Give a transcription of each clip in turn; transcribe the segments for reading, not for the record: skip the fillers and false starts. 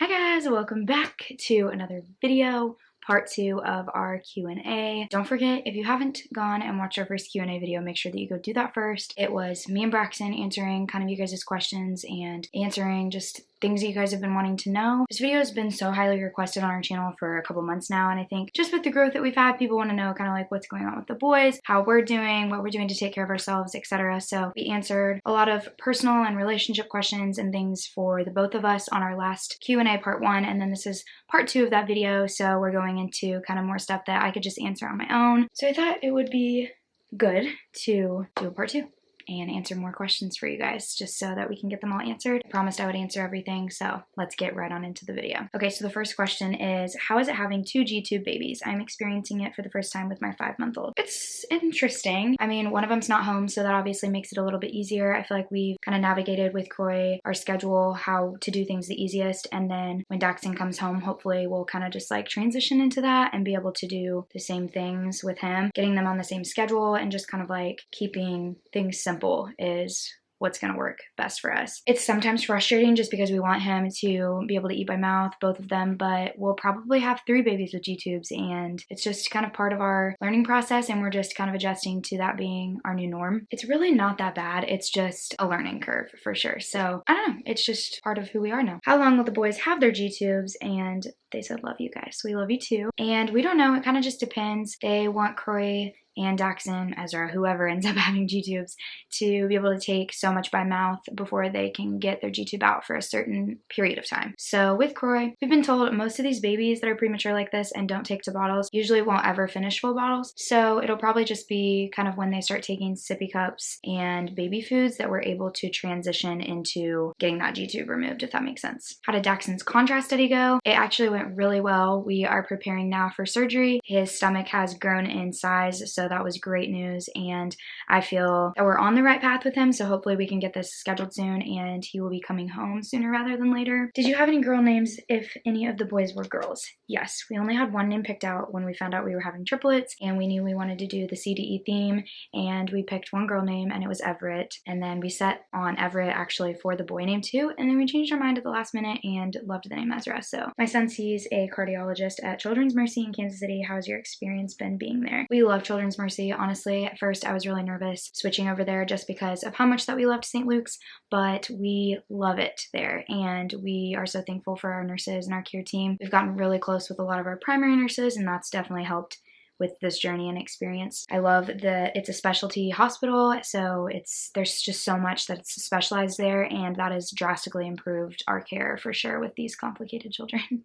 Hi guys, welcome back to another video, part 2 of our Q&A. Don't forget, if you haven't gone and watched our first Q&A video, make sure that you go do that first. It was me and Braxton answering kind of you guys' questions and answering just things that you guys have been wanting to know. This video has been so highly requested on our channel for a couple months now, and I think just with the growth that we've had, people want to know kind of like what's going on with the boys, how we're doing, what we're doing to take care of ourselves, etc. So we answered a lot of personal and relationship questions and things for the both of us on our last Q&A part 1, and then this is part 2 of that video, so we're going into kind of more stuff that I could just answer on my own. So I thought it would be good to do a part 2 and answer more questions for you guys, just so that we can get them all answered. I promised I would answer everything, so let's get right on into the video. Okay, so the first question is, how is it having 2 G-tube babies? I'm experiencing it for the first time with my 5-month-old. It's interesting. I mean, one of them's not home, so that obviously makes it a little bit easier. I feel like we've kind of navigated with Croy our schedule, how to do things the easiest, and then when Daxon comes home, hopefully we'll kind of just like transition into that and be able to do the same things with him. Getting them on the same schedule and just kind of like keeping things simple is what's going to work best for us. It's sometimes frustrating just because we want him to be able to eat by mouth, both of them, but we'll probably have 3 babies with G-tubes, and it's just kind of part of our learning process, and we're just kind of adjusting to that being our new norm. It's really not that bad. It's just a learning curve for sure. So I don't know. It's just part of who we are now. How long will the boys have their G-tubes? And they said, love you guys. We love you too. And we don't know. It kind of just depends. They want Croy and Daxon, Ezra, whoever ends up having G-tubes, to be able to take so much by mouth before they can get their G-tube out for a certain period of time. So with Croy, we've been told most of these babies that are premature like this and don't take to bottles usually won't ever finish full bottles. So it'll probably just be kind of when they start taking sippy cups and baby foods that we're able to transition into getting that G-tube removed, if that makes sense. How did Daxon's contrast study go? It actually went really well. We are preparing now for surgery. His stomach has grown in size, so that was great news, and I feel that we're on the right path with him, so hopefully we can get this scheduled soon and he will be coming home sooner rather than later. Did you have any girl names if any of the boys were girls? Yes, we only had one name picked out when we found out we were having triplets, and we knew we wanted to do the CDE theme, and we picked one girl name, and it was Everett, and then we set on Everett actually for the boy name too, and then we changed our mind at the last minute and loved the name Ezra. So my son sees a cardiologist at Children's Mercy in Kansas City. How has your experience been being there? We love Children's Mercy. Honestly, at first I was really nervous switching over there just because of how much that we loved St. Luke's, but we love it there, and we are so thankful for our nurses and our care team. We've gotten really close with a lot of our primary nurses, and that's definitely helped with this journey and experience. I love that it's a specialty hospital, so there's just so much that's specialized there, and that has drastically improved our care for sure with these complicated children.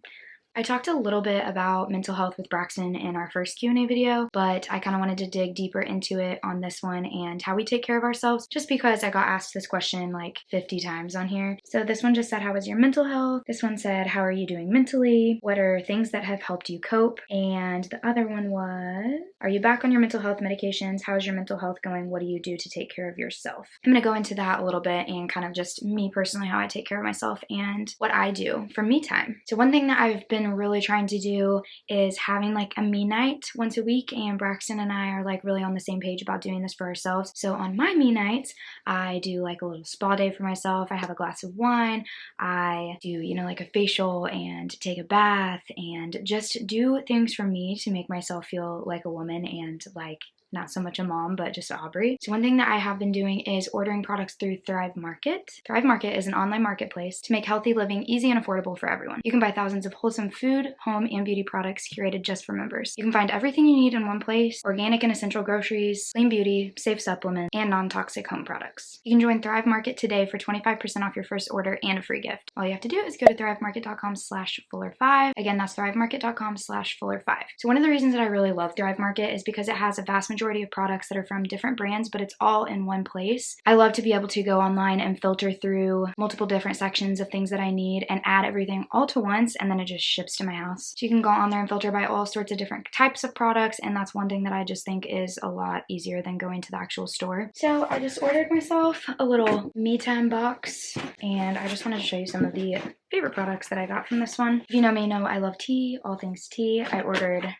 I talked a little bit about mental health with Braxton in our first Q&A video, but I kind of wanted to dig deeper into it on this one and how we take care of ourselves, just because I got asked this question like 50 times on here. So this one just said, how is your mental health? This one said, how are you doing mentally? What are things that have helped you cope? And the other one was, are you back on your mental health medications? How is your mental health going? What do you do to take care of yourself? I'm going to go into that a little bit and kind of just me personally, how I take care of myself and what I do for me time. So one thing that I've been really trying to do is having like a me night once a week, and Braxton and I are like really on the same page about doing this for ourselves. So on my me nights, I do like a little spa day for myself. I have a glass of wine. I do, you know, like a facial and take a bath and just do things for me to make myself feel like a woman and like not so much a mom, but just Aubrey. So one thing that I have been doing is ordering products through Thrive Market. Thrive Market is an online marketplace to make healthy living easy and affordable for everyone. You can buy thousands of wholesome food, home, and beauty products curated just for members. You can find everything you need in one place: organic and essential groceries, clean beauty, safe supplements, and non-toxic home products. You can join Thrive Market today for 25% off your first order and a free gift. All you have to do is go to thrivemarket.com/fuller5. Again, that's thrivemarket.com/fuller5. So one of the reasons that I really love Thrive Market is because it has a vast majority of products that are from different brands, but it's all in one place. I love to be able to go online and filter through multiple different sections of things that I need and add everything all to once, and then it just ships to my house. So you can go on there and filter by all sorts of different types of products, and that's one thing that I just think is a lot easier than going to the actual store. So I just ordered myself a little me time box, and I just wanted to show you some of the favorite products that I got from this one. If you know me, you know I love tea, all things tea. I ordered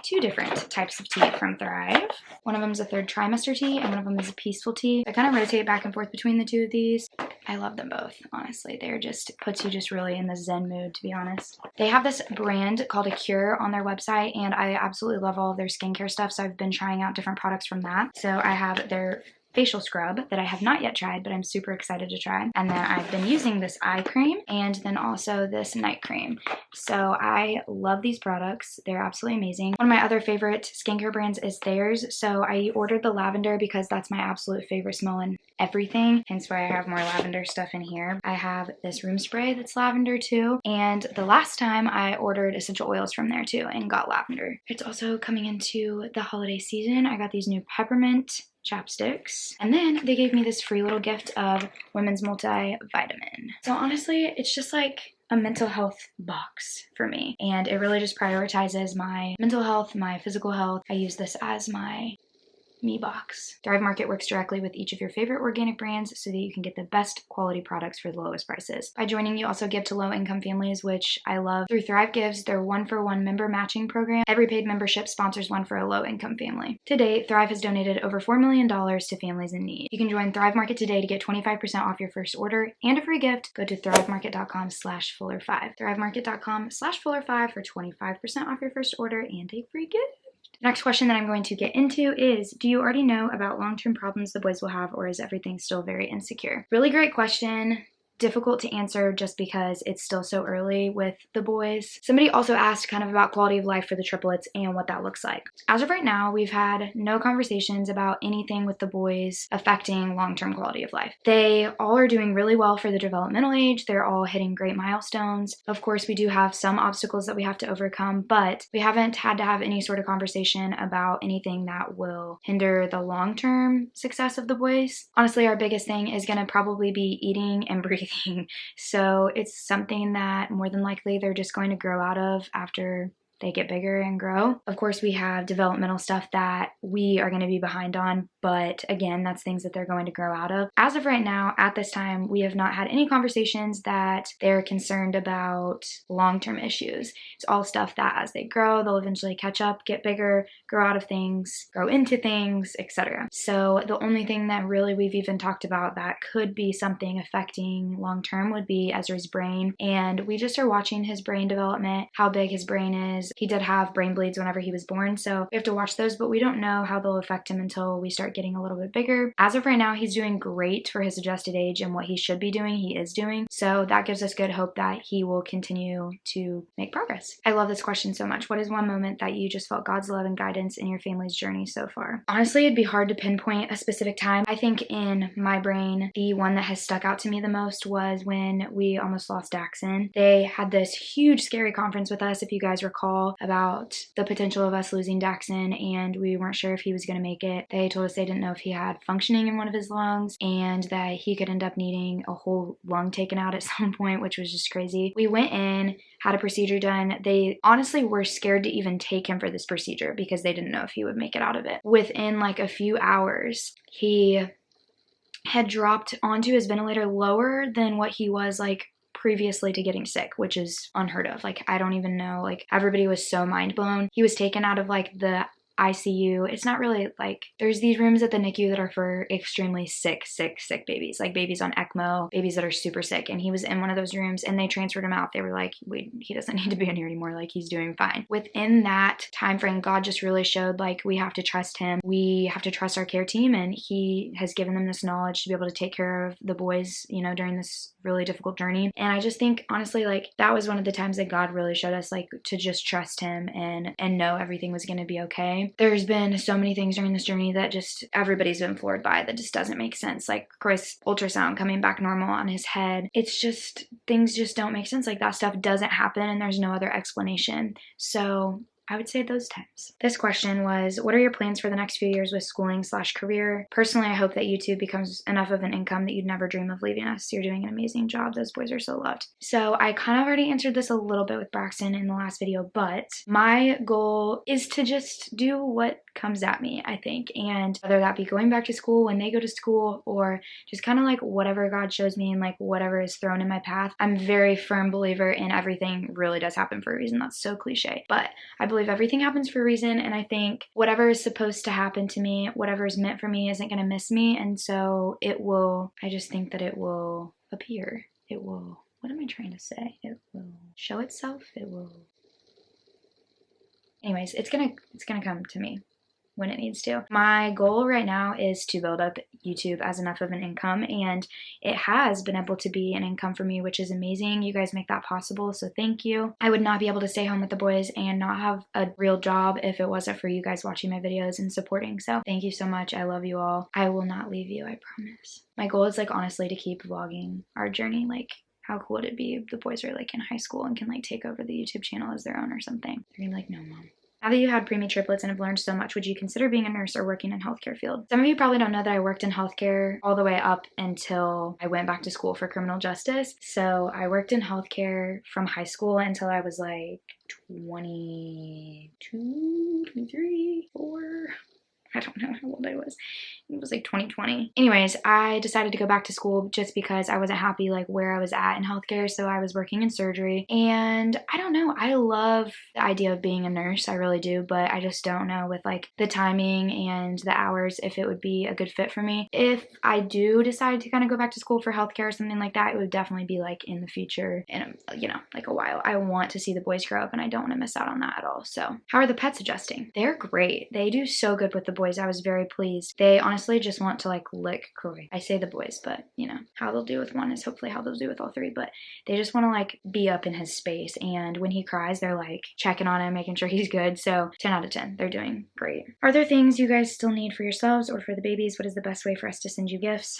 2 different types of tea from Thrive. One of them is a 3rd trimester tea, and one of them is a peaceful tea. I kind of rotate back and forth between the 2 of these. I love them both, honestly. They're just, puts you just really in the zen mood, to be honest. They have this brand called A Cure on their website, and I absolutely love all of their skincare stuff, so I've been trying out different products from that. So I have their facial scrub that I have not yet tried, but I'm super excited to try. And then I've been using this eye cream and then also this night cream. So I love these products. They're absolutely amazing. One of my other favorite skincare brands is theirs. So I ordered the lavender because that's my absolute favorite smell in everything, hence why I have more lavender stuff in here. I have this room spray that's lavender too, and the last time I ordered essential oils from there too and got lavender. It's also coming into the holiday season. I got these new peppermint chapsticks, and then they gave me this free little gift of women's multivitamin. So honestly, it's just like a mental health box for me, and it really just prioritizes my mental health, my physical health. I use this as my me box. Thrive Market works directly with each of your favorite organic brands so that you can get the best quality products for the lowest prices. By joining, you also give to low-income families, which I love. Through Thrive Gives, their 1-for-1 member matching program, every paid membership sponsors one for a low-income family. To date, Thrive has donated over $4 million to families in need. You can join Thrive Market today to get 25% off your first order and a free gift. Go to thrivemarket.com/fuller5. thrivemarket.com/fuller5 for 25% off your first order and a free gift. The next question that I'm going to get into is, do you already know about long-term problems the boys will have, or is everything still very insecure? Really great question. Difficult to answer just because it's still so early with the boys. Somebody also asked kind of about quality of life for the triplets and what that looks like. As of right now, we've had no conversations about anything with the boys affecting long-term quality of life. They all are doing really well for the developmental age. They're all hitting great milestones. Of course, we do have some obstacles that we have to overcome, but we haven't had to have any sort of conversation about anything that will hinder the long-term success of the boys. Honestly, our biggest thing is going to probably be eating and breathing. So it's something that more than likely they're just going to grow out of after they get bigger and grow. Of course, we have developmental stuff that we are going to be behind on, but again, that's things that they're going to grow out of. As of right now, at this time, we have not had any conversations that they're concerned about long-term issues. It's all stuff that as they grow, they'll eventually catch up, get bigger, grow out of things, grow into things, etc. So the only thing that really we've even talked about that could be something affecting long-term would be Ezra's brain. And we just are watching his brain development, how big his brain is. He did have brain bleeds whenever he was born, so we have to watch those, but we don't know how they'll affect him until we start getting a little bit bigger. As of right now, he's doing great for his adjusted age, and what he should be doing, he is doing. So that gives us good hope that he will continue to make progress. I love this question so much. What is one moment that you just felt God's love and guidance in your family's journey so far? Honestly, it'd be hard to pinpoint a specific time. I think in my brain, the one that has stuck out to me the most was when we almost lost Daxon. They had this huge, scary conference with us, if you guys recall, about the potential of us losing Daxon, and we weren't sure if he was going to make it. They told us they didn't know if he had functioning in one of his lungs and that he could end up needing a whole lung taken out at some point, which was just crazy. We went in, had a procedure done. They honestly were scared to even take him for this procedure because they didn't know if he would make it out of it. Within like a few hours, he had dropped onto his ventilator lower than what he was like previously to getting sick, which is unheard of. Like, I don't even know, like, everybody was so mind blown. He was taken out of like the ICU. It's not really like, there's these rooms at the NICU that are for extremely sick babies, like babies on ECMO, babies that are super sick. And he was in one of those rooms and they transferred him out. They were like, wait, he doesn't need to be in here anymore. Like, he's doing fine. Within that time frame, God just really showed like we have to trust him. We have to trust our care team, and he has given them this knowledge to be able to take care of the boys, you know, during this really difficult journey. And I just think honestly, like, that was one of the times that God really showed us like to just trust him and know everything was going to be okay. There's been so many things during this journey that just everybody's been floored by that just doesn't make sense. Like Chris' ultrasound coming back normal on his head. It's just, things just don't make sense. Like, that stuff doesn't happen and there's no other explanation. So I would say those times. This question was, what are your plans for the next few years with schooling/career? Personally, I hope that YouTube becomes enough of an income that you'd never dream of leaving us. You're doing an amazing job. Those boys are so loved. So I kind of already answered this a little bit with Braxton in the last video, but my goal is to just do what comes at me, I think. And whether that be going back to school when they go to school, or just kind of like whatever God shows me and like whatever is thrown in my path. I'm a very firm believer in everything really does happen for a reason. That's so cliche, but I believe believe everything happens for a reason, and I think whatever is supposed to happen to me, whatever is meant for me isn't going to miss me, and so it will, I just think that it will appear. It will, what am I trying to say? It will show itself. It will, anyways, it's gonna come to me when it needs to. My goal right now is to build up YouTube as enough of an income, and it has been able to be an income for me, which is amazing. You guys make that possible, so thank you. I would not be able to stay home with the boys and not have a real job if it wasn't for you guys watching my videos and supporting, so thank you so much. I love you all. I will not leave you, I promise. My goal is like honestly to keep vlogging our journey. Like, how cool would it be if the boys are like in high school and can like take over the YouTube channel as their own or something? They're gonna be like, no, mom. Now that you had preemie triplets and have learned so much, would you consider being a nurse or working in healthcare field? Some of you probably don't know that I worked in healthcare all the way up until I went back to school for criminal justice. So I worked in healthcare from high school until I was like 22, 23, 4. I don't know how old I was. It was like 2020. Anyways, I decided to go back to school just because I wasn't happy like where I was at in healthcare. So I was working in surgery, and I don't know. I love the idea of being a nurse. I really do, but I just don't know with like the timing and the hours if it would be a good fit for me. If I do decide to kind of go back to school for healthcare or something like that, it would definitely be like in the future, in you know, like a while. I want to see the boys grow up, and I don't want to miss out on that at all. So how are the pets adjusting? They're great. They do so good with the boys. I was very pleased. They honestly just want to like lick Croy. I say the boys, but you know, how they'll do with one is hopefully how they'll do with all three, but they just want to like be up in his space, and when he cries, they're like checking on him, making sure he's good. So 10 out of 10, they're doing great. Are there things you guys still need for yourselves or for the babies? What is the best way for us to send you gifts?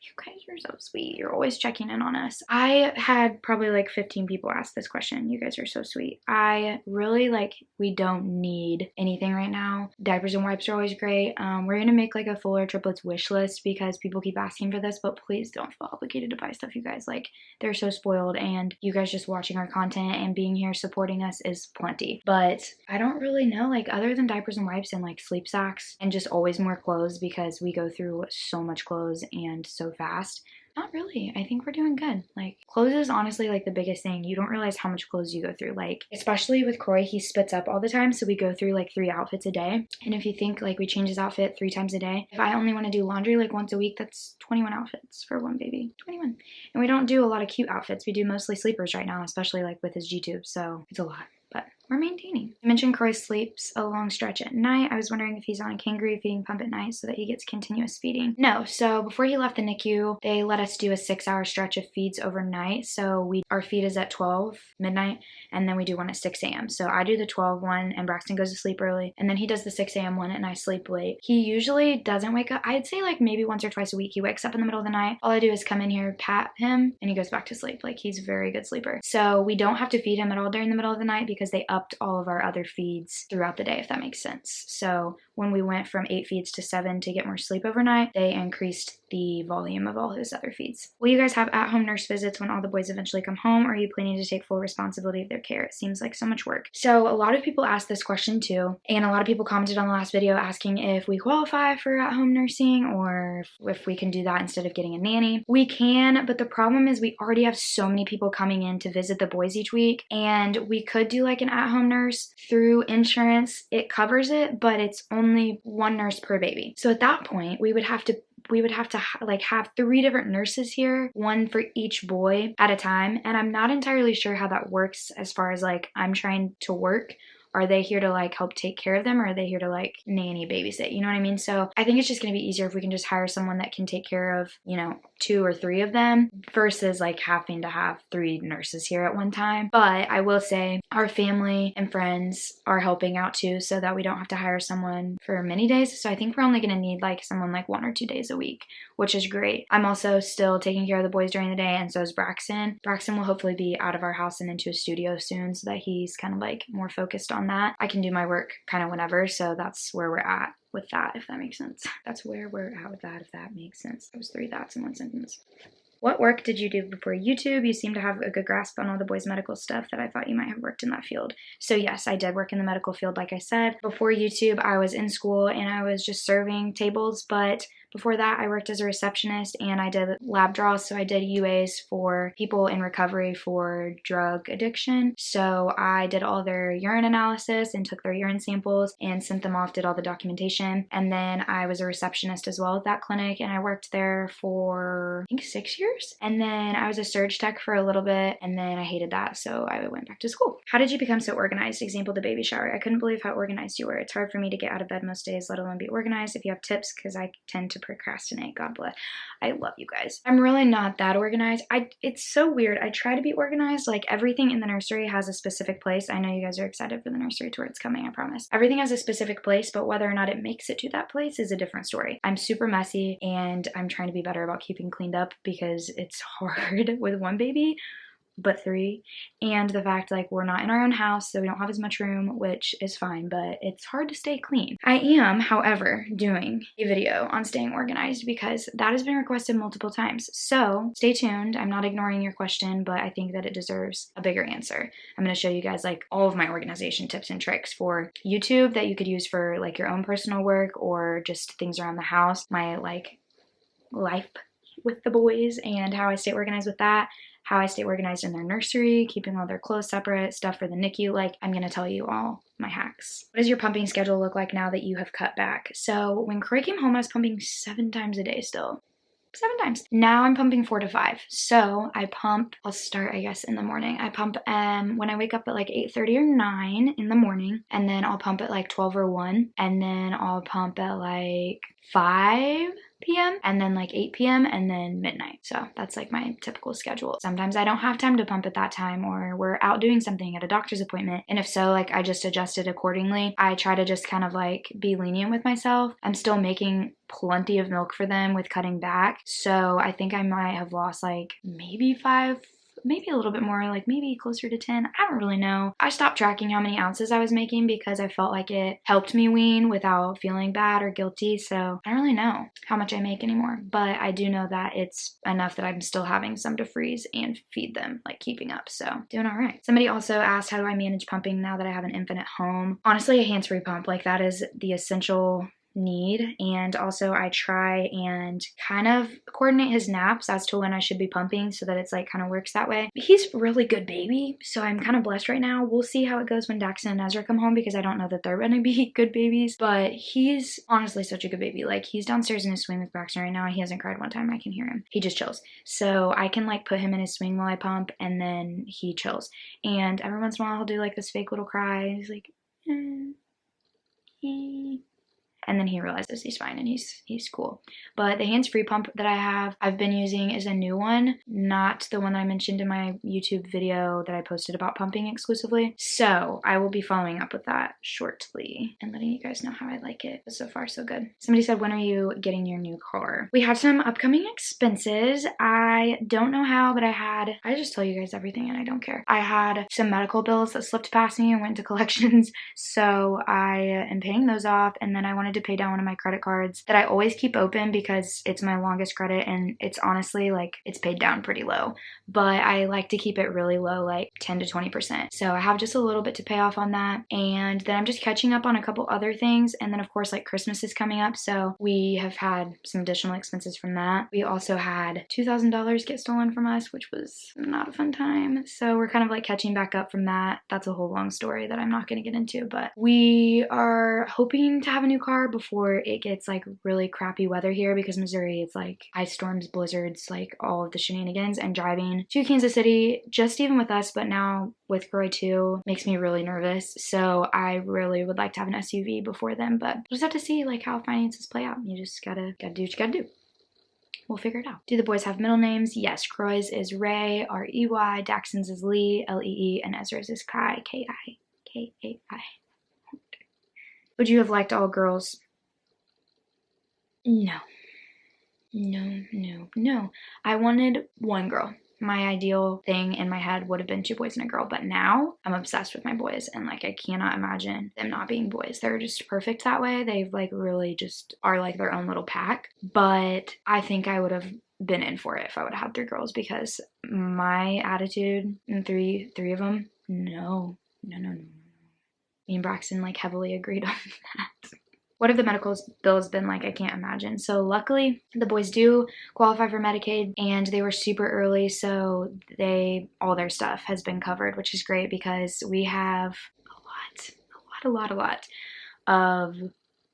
You guys are so sweet. You're always checking in on us. I had probably like 15 people ask this question. You guys are so sweet. I really like, we don't need anything right now. Diapers and wipes are always great. We're gonna make like a Fuller Triplets wish list because people keep asking for this, but please don't feel obligated to buy stuff, you guys. Like, they're so spoiled, and you guys just watching our content and being here supporting us is plenty. But I don't really know, like, other than diapers and wipes and like sleep sacks and just always more clothes because we go through so much clothes and so fast. Not really. I think we're doing good. Like, clothes is honestly like the biggest thing. You don't realize how much clothes you go through. Like, especially with Croy, he spits up all the time, so we go through like 3 outfits a day. And if you think like we change his outfit 3 times a day, if I only want to do laundry like once a week, that's 21 outfits for one baby. 21. And we don't do a lot of cute outfits. We do mostly sleepers right now, especially like with his G-tube, so it's a lot. But we're maintaining. You mentioned Croy sleeps a long stretch at night. I was wondering if he's on a kangaroo feeding pump at night so that he gets continuous feeding. No, so before he left the NICU, they let us do a 6-hour stretch of feeds overnight. So our feed is at 12 midnight, and then we do one at 6 a.m. So I do the 12 one, and Braxton goes to sleep early, and then he does the 6 a.m. one, and I sleep late. He usually doesn't wake up. I'd say like maybe once or twice a week he wakes up in the middle of the night. All I do is come in here, pat him, and he goes back to sleep. Like, he's a very good sleeper. So we don't have to feed him at all during the middle of the night because they upped all of our other feeds throughout the day, if that makes sense. So when we went from 8 feeds to 7 to get more sleep overnight, they increased the volume of all his other feeds. Will you guys have at-home nurse visits when all the boys eventually come home, or are you planning to take full responsibility of their care? It seems like so much work. So a lot of people asked this question too, and a lot of people commented on the last video asking if we qualify for at-home nursing or if we can do that instead of getting a nanny. We can, but the problem is we already have so many people coming in to visit the boys each week, and we could do like an at-home nurse through insurance. It covers it, but it's only 1 nurse per baby. So at that point, we would have to like have 3 different nurses here, 1 for each boy at a time. And I'm not entirely sure how that works as far as like I'm trying to work. Are they here to like help take care of them, or are they here to like nanny babysit? You know what I mean? So I think it's just going to be easier if we can just hire someone that can take care of, you know, 2 or 3 of them versus like having to have 3 nurses here at one time. But I will say our family and friends are helping out too, so that we don't have to hire someone for many days. So I think we're only going to need like someone like 1 or 2 days a week, which is great. I'm also still taking care of the boys during the day, and so is Braxton. Braxton will hopefully be out of our house and into a studio soon so that he's kind of like more focused on that. I can do my work kind of whenever, so that's where we're at with that, if that makes sense. That's where we're at with that, if that makes sense. That was 3 thoughts in 1 sentence. What work did you do before YouTube? You seem to have a good grasp on all the boys' medical stuff that I thought you might have worked in that field. So yes, I did work in the medical field, like I said. Before YouTube, I was in school and I was just serving tables, but Before that, I worked as a receptionist and I did lab draws. So I did UAs for people in recovery for drug addiction. So I did all their urine analysis and took their urine samples and sent them off, did all the documentation. And then I was a receptionist as well at that clinic, and I worked there for I think 6 years. And then I was a surge tech for a little bit, and then I hated that, so I went back to school. How did you become so organized? Example, the baby shower. I couldn't believe how organized you were. It's hard for me to get out of bed most days, let alone be organized. If you have tips, because I tend to procrastinate. God bless. I love you guys. I'm really not that organized. It's so weird. I try to be organized. Like, everything in the nursery has a specific place. I know you guys are excited for the nursery tour. It's coming, I promise. Everything has a specific place, but whether or not it makes it to that place is a different story. I'm super messy, and I'm trying to be better about keeping cleaned up because it's hard with one baby, but 3, and the fact like we're not in our own house, so we don't have as much room, which is fine, but it's hard to stay clean. I am, however, doing a video on staying organized because that has been requested multiple times, so stay tuned. I'm not ignoring your question, but I think that it deserves a bigger answer. I'm going to show you guys like all of my organization tips and tricks for YouTube that you could use for like your own personal work or just things around the house, my like life with the boys and how I stay organized with that, how I stay organized in their nursery, keeping all their clothes separate, stuff for the NICU. Like, I'm gonna tell you all my hacks. What does your pumping schedule look like now that you have cut back? So when Corey came home, I was pumping 7 times a day still. 7 times. Now I'm pumping 4 to 5. So I pump, I'll start I guess in the morning. I pump when I wake up at like 8:30 or 9 in the morning, and then I'll pump at like 12 or 1, and then I'll pump at like 5 p.m. and then like 8 p.m. and then midnight. So that's like my typical schedule. Sometimes I don't have time to pump at that time, or we're out doing something at a doctor's appointment, and if so, like I just adjust it accordingly. I try to just kind of like be lenient with myself. I'm still making plenty of milk for them with cutting back, so I think I might have lost like maybe 5, maybe a little bit more, like maybe closer to 10. I don't really know. I stopped tracking how many ounces I was making because I felt like it helped me wean without feeling bad or guilty. So I don't really know how much I make anymore, but I do know that it's enough that I'm still having some to freeze and feed them, like keeping up. So doing all right. Somebody also asked, how do I manage pumping now that I have an infant at home? Honestly, a hands-free pump, like that is the essential need. And also I try and kind of coordinate his naps as to when I should be pumping so that it's like kind of works that way. He's a really good baby, so I'm kind of blessed right now. We'll see how it goes when Daxton and Ezra come home because I don't know that they're gonna be good babies, but he's honestly such a good baby. Like, he's downstairs in his swing with Braxton right now and he hasn't cried one time. I can hear him. He just chills. So I can like put him in his swing while I pump, and then he chills. And every once in a while he'll do like this fake little cry. He's like, and then he realizes he's fine and he's cool. But the hands-free pump that I've been using is a new one, not the one that I mentioned in my YouTube video that I posted about pumping exclusively. So I will be following up with that shortly and letting you guys know how I like it. But so far, so good. Somebody said, when are you getting your new car? We have some upcoming expenses. I don't know how, but I just tell you guys everything and I don't care. I had some medical bills that slipped past me and went to collections. So I am paying those off, and then I wanted to pay down one of my credit cards that I always keep open because it's my longest credit, and it's honestly like it's paid down pretty low, but I like to keep it really low, like 10 to 20%. So I have just a little bit to pay off on that, and then I'm just catching up on a couple other things. And then of course, like, Christmas is coming up, so we have had some additional expenses from that. We also had $2,000 get stolen from us, which was not a fun time, so we're kind of like catching back up from that. That's a whole long story that I'm not going to get into, but we are hoping to have a new car before it gets like really crappy weather here, because Missouri, it's like ice storms, blizzards, like all of the shenanigans, and driving to Kansas City, just even with us, but now with Groy too, makes me really nervous. So I really would like to have an SUV before then, but we'll just have to see like how finances play out. You just gotta do what you gotta do. We'll figure it out. Do the boys have middle names? Yes, Croy's is Ray, R-E-Y, Daxton's is Lee, L-E-E, and Ezra's is Kai, K-I, K-A-I. Would you have liked all girls? No. No. I wanted one girl. My ideal thing in my head would have been 2 boys and a girl, but now I'm obsessed with my boys, and like I cannot imagine them not being boys. They're just perfect that way. They've like really just are like their own little pack, but I think I would have been in for it if I would have had 3 girls, because my attitude in three of them, no. Me and Braxton like heavily agreed on that. What have the medical bills been like? I can't imagine. So luckily the boys do qualify for Medicaid, and they were super early, so all their stuff has been covered, which is great because we have a lot of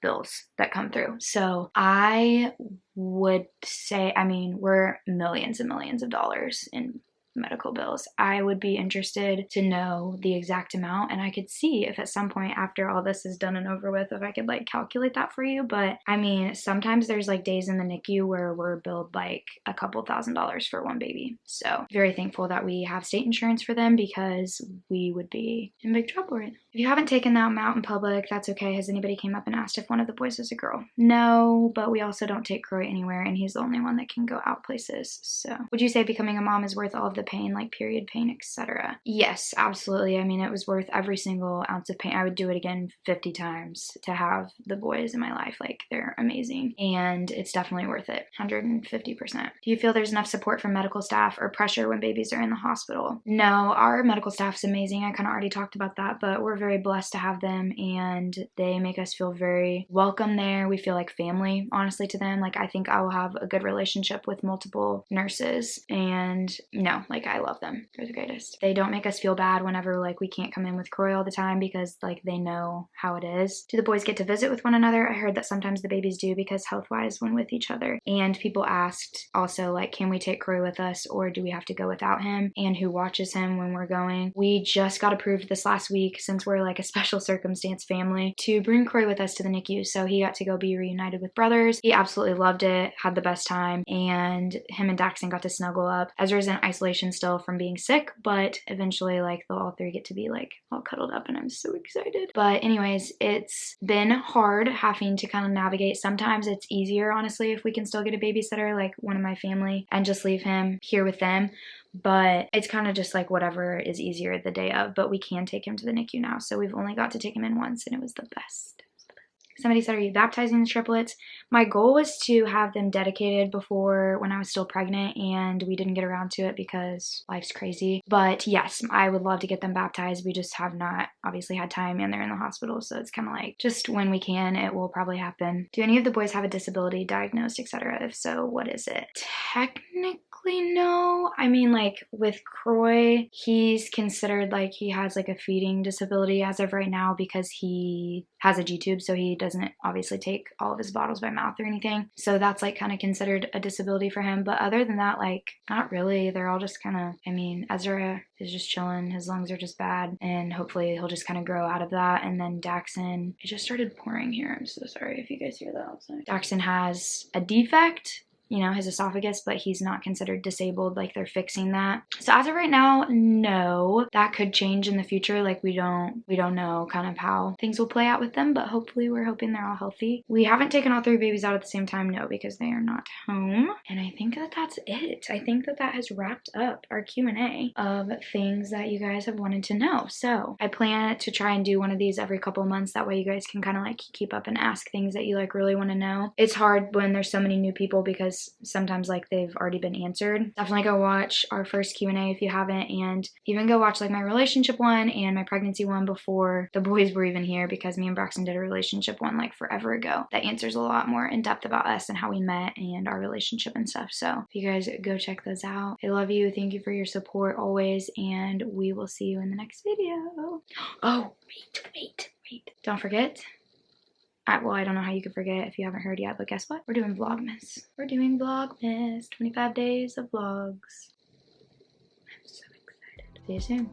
bills that come through. So I would say, I mean, we're millions and millions of dollars in medical bills. I would be interested to know the exact amount, and I could see if at some point after all this is done and over with, if I could like calculate that for you. But I mean, sometimes there's like days in the NICU where we're billed like a couple $1,000s for one baby. So very thankful that we have state insurance for them, because we would be in big trouble right now. If you haven't taken them out in public, that's okay. Has anybody came up and asked if one of the boys is a girl? No, but we also don't take Croy anywhere, and he's the only one that can go out places. So would you say becoming a mom is worth all of the pain, like period pain, etc.? Yes, absolutely. I mean, it was worth every single ounce of pain. I would do it again 50 times to have the boys in my life. Like, they're amazing, and it's definitely worth it, 150%. Do you feel there's enough support from medical staff or pressure when babies are in the hospital? No, our medical staff's amazing. I kind of already talked about that, but we're very blessed to have them, and they make us feel very welcome there. We feel like family, honestly, to them. Like, I think I will have a good relationship with multiple nurses, and no, like, I love them. They're the greatest. They don't make us feel bad whenever like we can't come in with Croy all the time, because like they know how it is. Do the boys get to visit with one another? I heard that sometimes the babies do, because health-wise when with each other. And people asked also, like, can we take Croy with us, or do we have to go without him, and who watches him when we're going? We just got approved this last week, since we're like a special circumstance family, to bring Croy with us to the NICU. So he got to go be reunited with brothers. He absolutely loved it, had the best time, and him and Daxon got to snuggle up. Ezra's in isolation still from being sick, but eventually like they'll all three get to be like all cuddled up, and I'm so excited. But anyways, it's been hard having to kind of navigate. Sometimes it's easier, honestly, if we can still get a babysitter, like one of my family, and just leave him here with them. But it's kind of just like whatever is easier the day of. But we can take him to the NICU now, so we've only got to take him in once, and it was the best. Somebody said, are you baptizing the triplets? My goal was to have them dedicated before, when I was still pregnant, and we didn't get around to it because life's crazy. But yes, I would love to get them baptized. We just have not obviously had time, and they're in the hospital, so it's kind of like just when we can, it will probably happen. Do any of the boys have a disability diagnosed, etc.? If so, what is it? Technically, no. I mean, like with Croy, he's considered like he has like a feeding disability as of right now, because he has a G-tube, so he doesn't obviously take all of his bottles by mouth or anything. So that's like kind of considered a disability for him. But other than that, like not really. They're all just kind of, I mean, Ezra is just chilling. His lungs are just bad, and hopefully he'll just kind of grow out of that. And then Daxon, it just started pouring here. I'm so sorry if you guys hear that outside. Daxon has a defect, you know, his esophagus, but he's not considered disabled. Like, they're fixing that. So as of right now, no. That could change in the future. Like, we don't know kind of how things will play out with them, but hopefully we're hoping they're all healthy. We haven't taken all 3 babies out at the same time, no, because they are not home. And I think that that's it. I think that that has wrapped up our Q&A of things that you guys have wanted to know. So I plan to try and do one of these every couple of months. That way you guys can kind of like keep up and ask things that you like really want to know. It's hard when there's so many new people, because sometimes like they've already been answered. Definitely go watch our first Q&A if you haven't, and even go watch like my relationship one and my pregnancy one before the boys were even here, because me and Braxton did a relationship one like forever ago that answers a lot more in depth about us and how we met and our relationship and stuff. So if you guys go check those out. I love you. Thank you for your support always, and we will see you in the next video. Oh, wait. Don't forget, well, I don't know how you could forget if you haven't heard yet, but guess what? We're doing Vlogmas. We're doing Vlogmas. 25 days of vlogs. I'm so excited. See you soon.